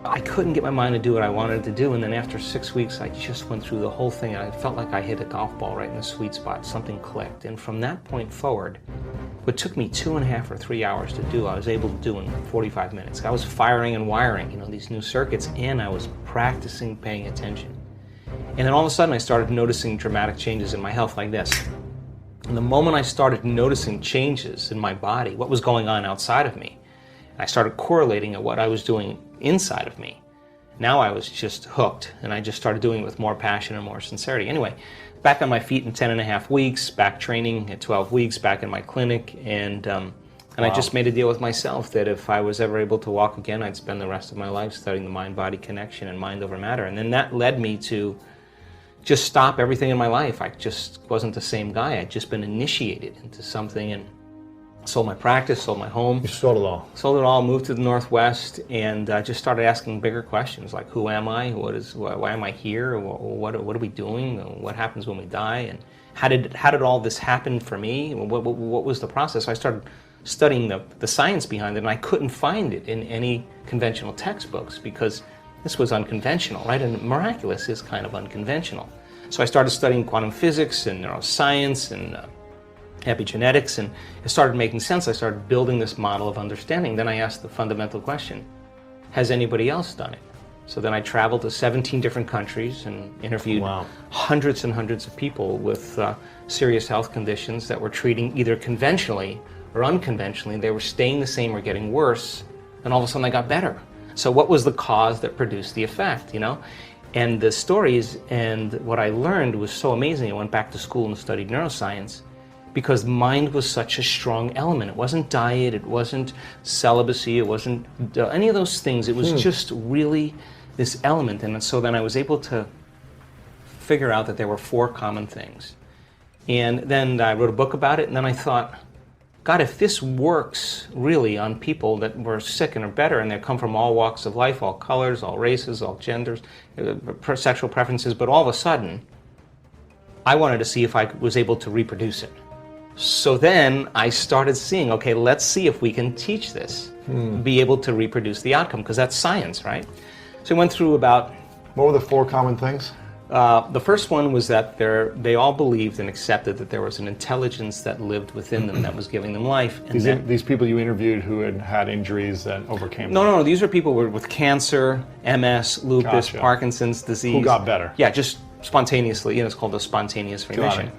I couldn't get my mind to do what I wanted to do, and then after 6 weeks, I just went through the whole thing, and I felt like I hit a golf ball right in the sweet spot. Something clicked, and from that point forward, what took me 2.5 or 3 hours to do, I was able to do in 45 minutes. I was firing and wiring, these new circuits, and I was practicing paying attention. And then all of a sudden, I started noticing dramatic changes in my health like this. And the moment I started noticing changes in my body, what was going on outside of me, I started correlating at what I was doing inside of me. Now I was just hooked, and I just started doing it with more passion and more sincerity. Anyway, back on my feet in 10.5 weeks, back training at 12 weeks, back in my clinic, and Wow. I just made a deal with myself that if I was ever able to walk again, I'd spend the rest of my life studying the mind-body connection and mind over matter. And then that led me to just stop everything in my life. I just wasn't the same guy. I'd just been initiated into something, and sold my practice, sold my home. You sold it all. Sold it all, moved to the Northwest, and just started asking bigger questions like, who am I? Why am I here? What are we doing? What happens when we die? And how did all this happen for me? What was the process? I started studying the science behind it, and I couldn't find it in any conventional textbooks because this was unconventional, right? And miraculous is kind of unconventional. So I started studying quantum physics and neuroscience and epigenetics, and it started making sense. I started building this model of understanding. Then I asked the fundamental question, has anybody else done it? So then I traveled to 17 different countries and interviewed hundreds and hundreds of people with serious health conditions that were treating either conventionally or unconventionally. They were staying the same or getting worse, and all of a sudden they got better. So what was the cause that produced the effect, And the stories and what I learned was so amazing. I went back to school and studied neuroscience, because mind was such a strong element. It wasn't diet, it wasn't celibacy, it wasn't any of those things. It was just really this element. And so then I was able to figure out that there were 4 common things. And then I wrote a book about it, and then I thought, God, if this works really on people that were sick and are better, and they come from all walks of life, all colors, all races, all genders, sexual preferences, but all of a sudden, I wanted to see if I was able to reproduce it. So then I started seeing, okay, let's see if we can teach this, be able to reproduce the outcome, because that's science, right? So I went through about... What were the 4 common things? The first one was that they all believed and accepted that there was an intelligence that lived within them that was giving them life. And these people you interviewed who had had injuries that overcame them? No, these are people with cancer, MS, lupus, Parkinson's disease. Who got better? Yeah, just spontaneously. It's called a spontaneous remission.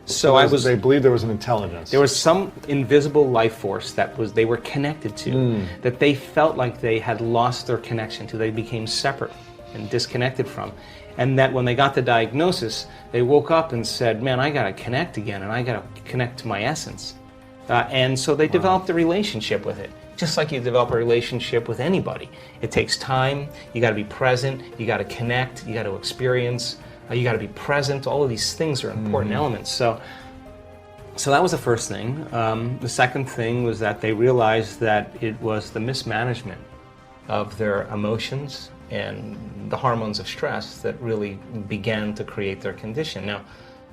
So they believed there was an intelligence. There was some invisible life force that they were connected to, that they felt like they had lost their connection to. They became separate and disconnected from. And that when they got the diagnosis, they woke up and said, man, I got to connect again, and I got to connect to my essence. And so they developed a relationship with it. Just like you develop a relationship with anybody. It takes time, you got to be present, you got to connect, you got to experience, you got to be present. All of these things are important elements. So that was the first thing. The second thing was that they realized that it was the mismanagement of their emotions and the hormones of stress that really began to create their condition.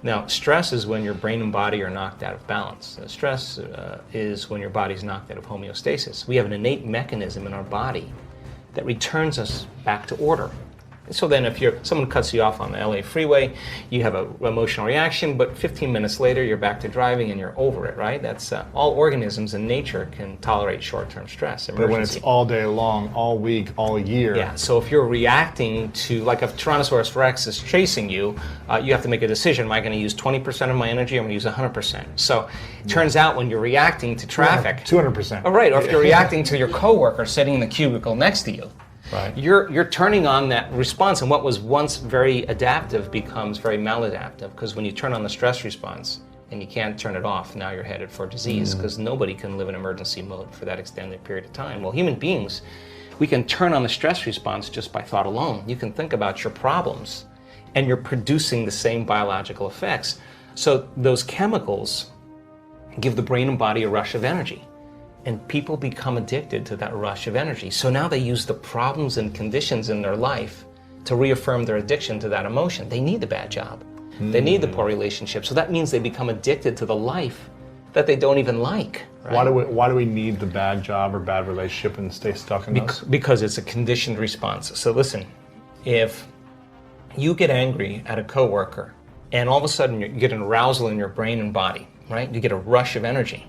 Now, stress is when your brain and body are knocked out of balance. Stress is when your body's knocked out of homeostasis. We have an innate mechanism in our body that returns us back to order. So then if someone cuts you off on the LA freeway, you have an emotional reaction, but 15 minutes later you're back to driving and you're over it, right? That's all organisms in nature can tolerate short-term stress. But when it's all day long, all week, all year. Yeah, so if you're reacting to, like if Tyrannosaurus Rex is chasing you, you have to make a decision. Am I going to use 20% of my energy or am I going to use 100%? So it turns out when you're reacting to traffic... 200%. Oh, right, or if you're reacting to your coworker sitting in the cubicle next to you, right. You're turning on that response, and what was once very adaptive becomes very maladaptive, because when you turn on the stress response and you can't turn it off, now you're headed for disease, because nobody can live in emergency mode for that extended period of time. Well, human beings, we can turn on the stress response just by thought alone. You can think about your problems, and you're producing the same biological effects. So those chemicals give the brain and body a rush of energy. And people become addicted to that rush of energy. So now they use the problems and conditions in their life to reaffirm their addiction to that emotion. They need the bad job. They need the poor relationship. So that means they become addicted to the life that they don't even like. Right? Why do we need the bad job or bad relationship and stay stuck in those? Because it's a conditioned response. So listen, if you get angry at a coworker and all of a sudden you get an arousal in your brain and body, right? You get a rush of energy.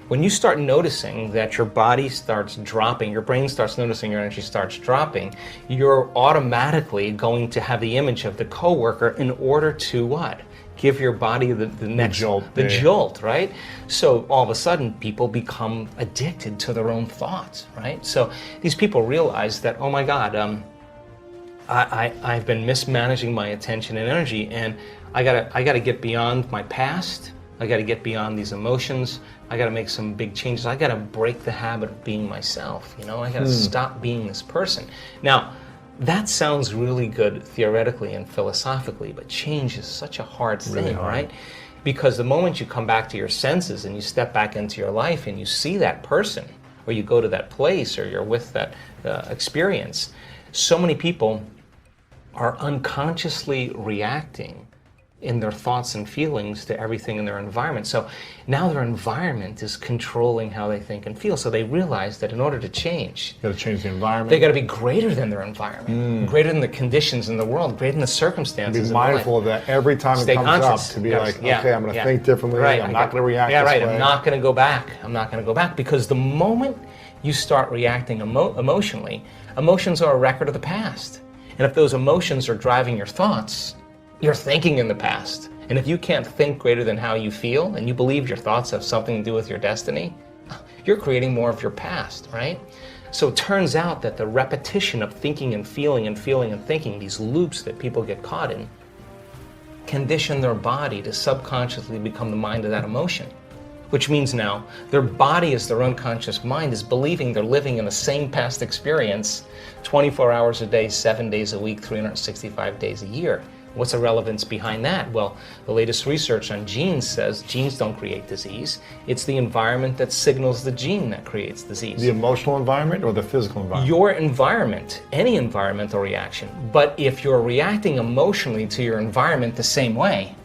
When you start noticing that your body starts dropping, your brain starts noticing your energy starts dropping, you're automatically going to have the image of the coworker in order to what? Give your body the next jolt, right? So all of a sudden people become addicted to their own thoughts, right? So these people realize that, oh my God, I've been mismanaging my attention and energy, and I gotta get beyond my past. I gotta get beyond these emotions. I gotta make some big changes. I gotta break the habit of being myself. I gotta stop being this person. Now, that sounds really good theoretically and philosophically, but change is such a hard thing, really hard. Right? Because the moment you come back to your senses and you step back into your life and you see that person, or you go to that place, or you're with that experience, so many people are unconsciously reacting in their thoughts and feelings to everything in their environment. So now their environment is controlling how they think and feel. So they realize that in order to change, you got to change the environment. They got to be greater than their environment, greater than the conditions in the world, greater than the circumstances. Be mindful of that every time it comes up. To be like, okay, I'm going to think differently. Right. I'm not going to react this way. I'm not going to go back. I'm not going to go back, because the moment you start reacting emotionally, emotions are a record of the past. And if those emotions are driving your thoughts, you're thinking in the past. And if you can't think greater than how you feel, and you believe your thoughts have something to do with your destiny, you're creating more of your past, right? So it turns out that the repetition of thinking and feeling and feeling and thinking, these loops that people get caught in, condition their body to subconsciously become the mind of that emotion. Which means now their body, as their unconscious mind, is believing they're living in the same past experience 24 hours a day, 7 days a week, 365 days a year. What's the relevance behind that? Well, the latest research on genes says genes don't create disease. It's the environment that signals the gene that creates disease. The emotional environment or the physical environment? Your environment, any environmental reaction. But if you're reacting emotionally to your environment the same way,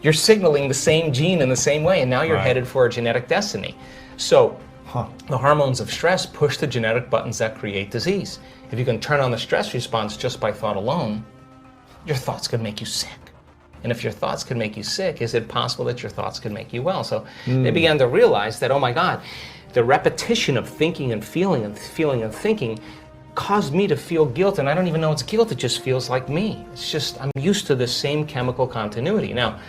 you're signaling the same gene in the same way, and now you're headed for a genetic destiny. So the hormones of stress push the genetic buttons that create disease. If you can turn on the stress response just by thought alone, your thoughts could make you sick. And if your thoughts could make you sick, is it possible that your thoughts could make you well? So they began to realize that, oh my God, the repetition of thinking and feeling and feeling and thinking caused me to feel guilt, and I don't even know it's guilt, it just feels like me. It's just, I'm used to the same chemical continuity. Now,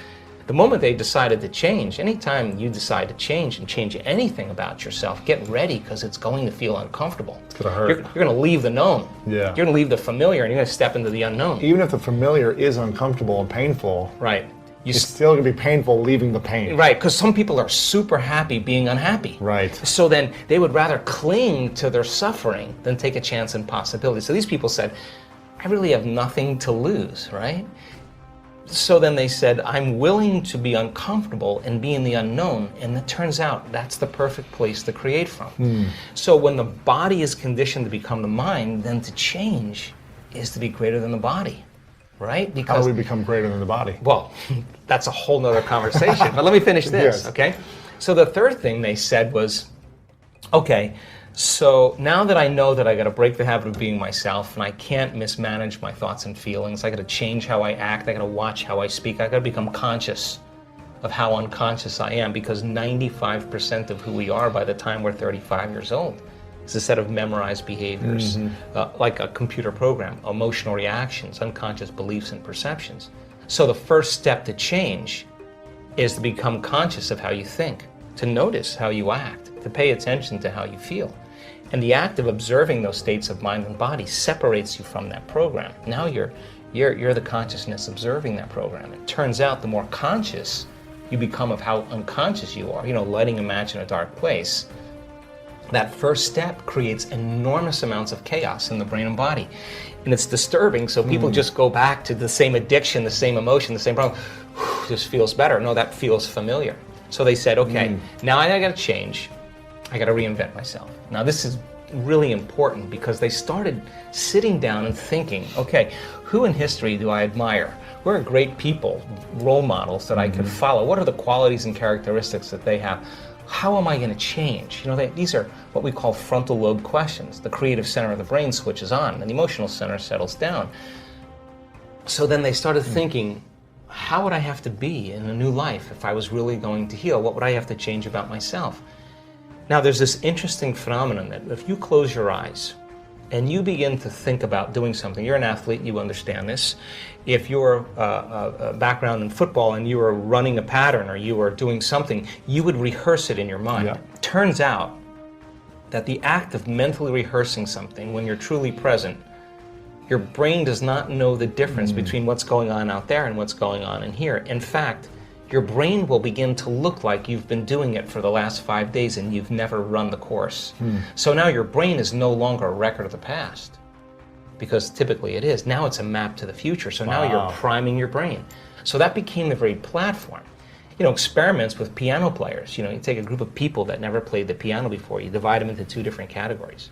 the moment they decided to change, anytime you decide to change and change anything about yourself, get ready, because it's going to feel uncomfortable. It's going to hurt. You're going to leave the known. Yeah. You're going to leave the familiar, and you're going to step into the unknown. Even if the familiar is uncomfortable and painful, right? It's still going to be painful leaving the pain. Right, because some people are super happy being unhappy. Right. So then they would rather cling to their suffering than take a chance in possibility. So these people said, I really have nothing to lose, right? So then they said, I'm willing to be uncomfortable and be in the unknown. And it turns out that's the perfect place to create from. So when the body is conditioned to become the mind, then to change is to be greater than the body, right? Because how do we become greater than the body? Well, that's a whole nother conversation. But let me finish this, okay? So the third thing they said was, okay, so now that I know that I got to break the habit of being myself, and I can't mismanage my thoughts and feelings, I got to change how I act, I got to watch how I speak, I got to become conscious of how unconscious I am, because 95% of who we are by the time we're 35 years old is a set of memorized behaviors, like a computer program, emotional reactions, unconscious beliefs and perceptions. So the first step to change is to become conscious of how you think, to notice how you act, to pay attention to how you feel. And the act of observing those states of mind and body separates you from that program. Now you're the consciousness observing that program. It turns out the more conscious you become of how unconscious you are, lighting a match in a dark place, that first step creates enormous amounts of chaos in the brain and body. And it's disturbing, so people just go back to the same addiction, the same emotion, the same problem. Just feels better. No, that feels familiar. So they said, okay, now I got to change. I got to reinvent myself. Now this is really important because they started sitting down and thinking, okay, who in history do I admire? Who are great people, role models that I can follow? What are the qualities and characteristics that they have? How am I going to change? These are what we call frontal lobe questions. The creative center of the brain switches on and the emotional center settles down. So then they started thinking, how would I have to be in a new life if I was really going to heal? What would I have to change about myself? Now, there's this interesting phenomenon that if you close your eyes and you begin to think about doing something, you're an athlete, you understand this. If you're a background in football and you are running a pattern or you are doing something, you would rehearse it in your mind. Yeah. Turns out that the act of mentally rehearsing something when you're truly present, your brain does not know the difference between what's going on out there and what's going on in here. In fact, your brain will begin to look like you've been doing it for the last 5 days and you've never run the course. So now your brain is no longer a record of the past, because typically it is. Now it's a map to the future. So now you're priming your brain. So that became the very platform. Experiments with piano players. You take a group of people that never played the piano before. You divide them into 2 different categories.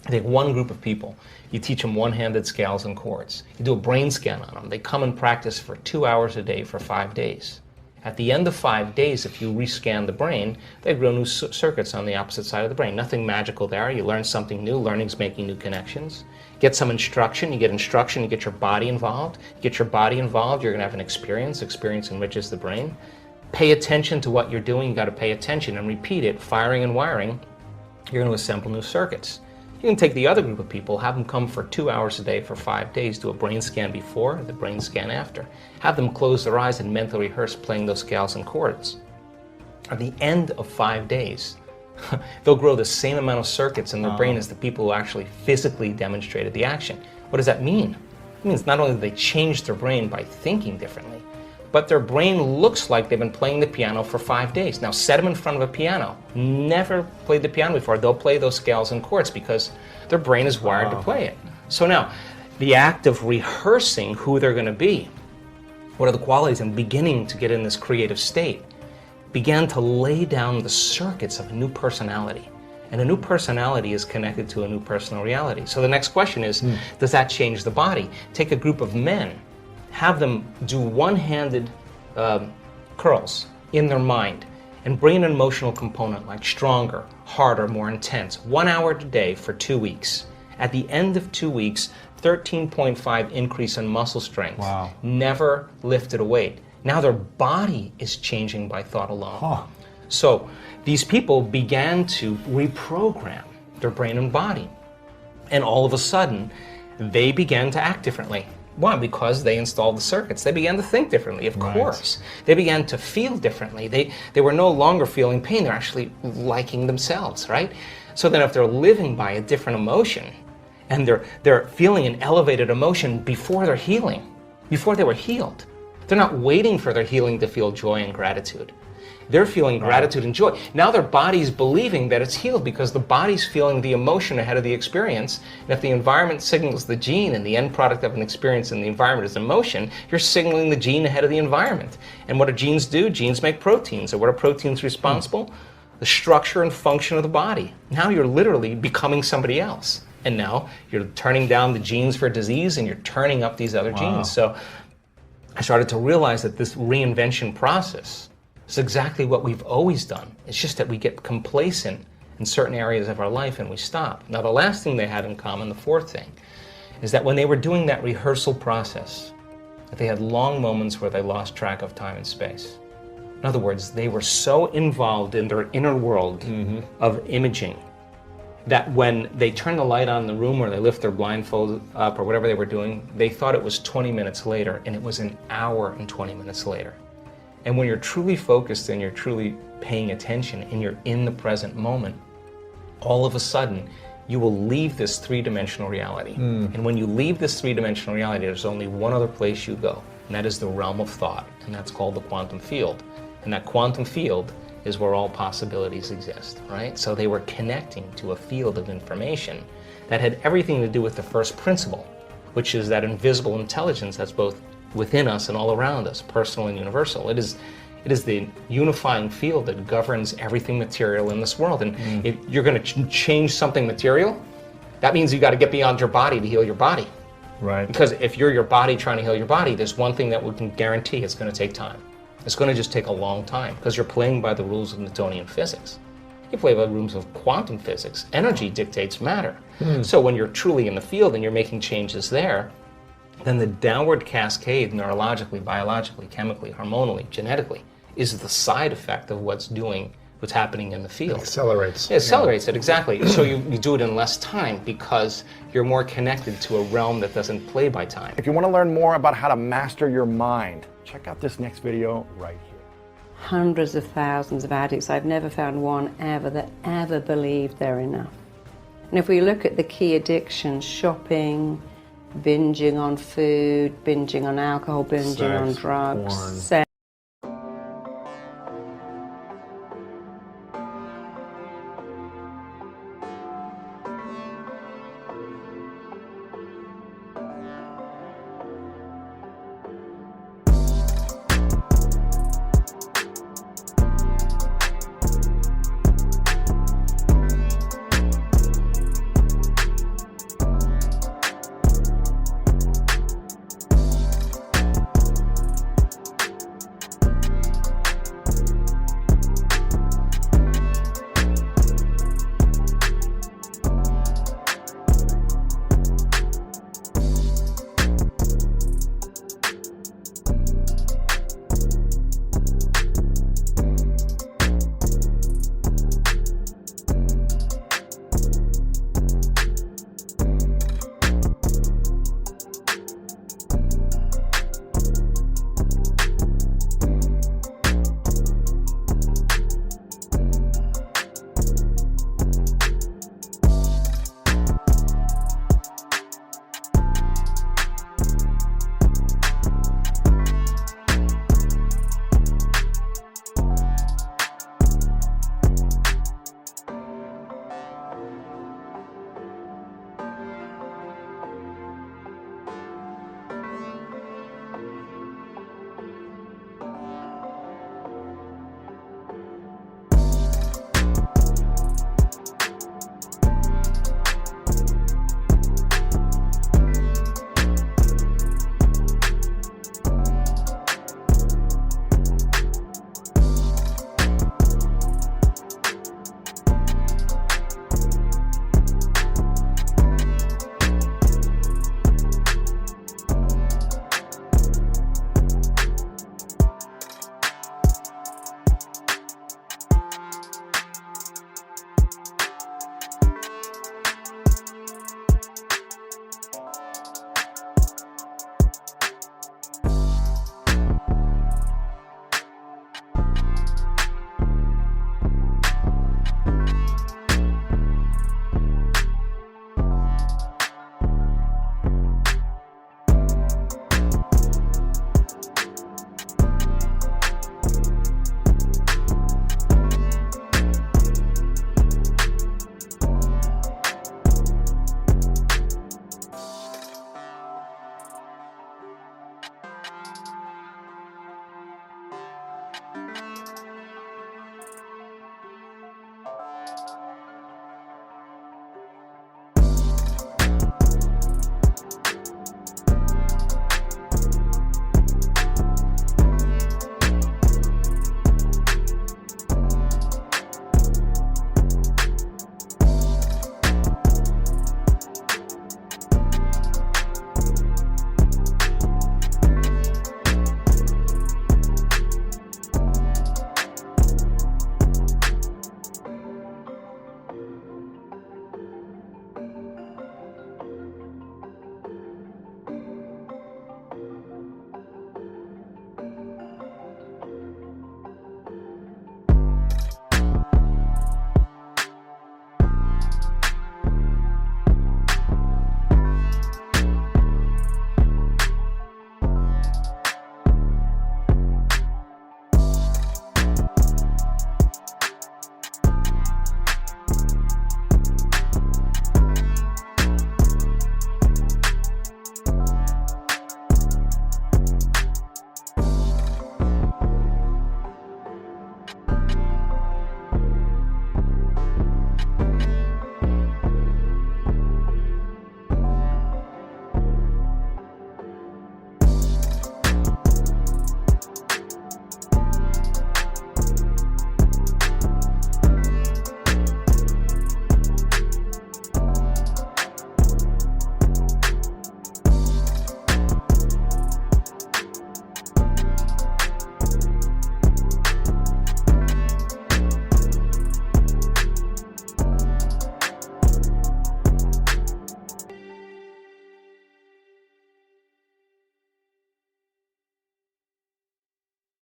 You take one group of people, you teach them one-handed scales and chords. You do a brain scan on them. They come and practice for 2 hours a day for 5 days. At the end of 5 days, if you rescan the brain, they grow new circuits on the opposite side of the brain. Nothing magical there. You learn something new. Learning's making new connections. Get some instruction. You get instruction. You get your body involved. You get your body involved, you're going to have an experience. Experience enriches the brain. Pay attention to what you're doing. You got to pay attention and repeat it. Firing and wiring. You're going to assemble new circuits. You can take the other group of people, have them come for 2 hours a day for 5 days, do a brain scan before, the brain scan after. Have them close their eyes and mentally rehearse playing those scales and chords. At the end of 5 days, they'll grow the same amount of circuits in their brain as the people who actually physically demonstrated the action. What does that mean? It means not only do they change their brain by thinking differently, but their brain looks like they've been playing the piano for 5 days. Now set them in front of a piano. Never played the piano before. They'll play those scales and chords because their brain is wired to play it. So now, the act of rehearsing who they're going to be, what are the qualities, and beginning to get in this creative state, began to lay down the circuits of a new personality. And a new personality is connected to a new personal reality. So the next question is, does that change the body? Take a group of men, have them do one-handed curls in their mind, and bring an emotional component like stronger, harder, more intense. 1 hour a day for 2 weeks. At the end of 2 weeks, 13.5 increase in muscle strength. Wow. Never lifted a weight. Now their body is changing by thought alone. So these people began to reprogram their brain and body. And all of a sudden, they began to act differently. Why? Because they installed the circuits. They began to think differently, of course. They began to feel differently. They were no longer feeling pain. They're actually liking themselves, right? So then if they're living by a different emotion, and they're feeling an elevated emotion before they're healing, before they were healed, they're not waiting for their healing to feel joy and gratitude. They're feeling gratitude and joy. Now their body's believing that it's healed because the body's feeling the emotion ahead of the experience. And if the environment signals the gene and the end product of an experience in the environment is emotion, you're signaling the gene ahead of the environment. And what do genes do? Genes make proteins. And what are proteins responsible? The structure and function of the body. Now you're literally becoming somebody else. And now you're turning down the genes for disease and you're turning up these other genes. So I started to realize that this reinvention process is exactly what we've always done. It's just that we get complacent in certain areas of our life and we stop. Now the last thing they had in common, the fourth thing, is that when they were doing that rehearsal process, that they had long moments where they lost track of time and space. In other words, they were so involved in their inner world of imaging that when they turned the light on in the room or they lift their blindfold up or whatever they were doing, they thought it was 20 minutes later and it was an hour and 20 minutes later. And when you're truly focused and you're truly paying attention and you're in the present moment, all of a sudden you will leave this three-dimensional reality. And when you leave this three-dimensional reality, there's only one other place you go, and that is the realm of thought, and that's called the quantum field. And that quantum field is where all possibilities exist, right? So they were connecting to a field of information that had everything to do with the first principle, which is that invisible intelligence that's both within us and all around us, personal and universal. It It is the unifying field that governs everything material in this world. And if you're going to change something material, that means you got to get beyond your body to heal your body. Right. Because if you're your body trying to heal your body, there's one thing that we can guarantee: it's going to take time. It's going to just take a long time because you're playing by the rules of Newtonian physics. You play by the rules of quantum physics. Energy dictates matter. So when you're truly in the field and you're making changes there, then the downward cascade, neurologically, biologically, chemically, hormonally, genetically, is the side effect of what's happening in the field. It accelerates. It accelerates it, exactly. So you do it in less time because you're more connected to a realm that doesn't play by time. If you want to learn more about how to master your mind, check out this next video right here. Hundreds of thousands of addicts. I've never found one ever that ever believed they're enough. And if we look at the key addictions, shopping, binging on food, binging on alcohol, binging on drugs, sex,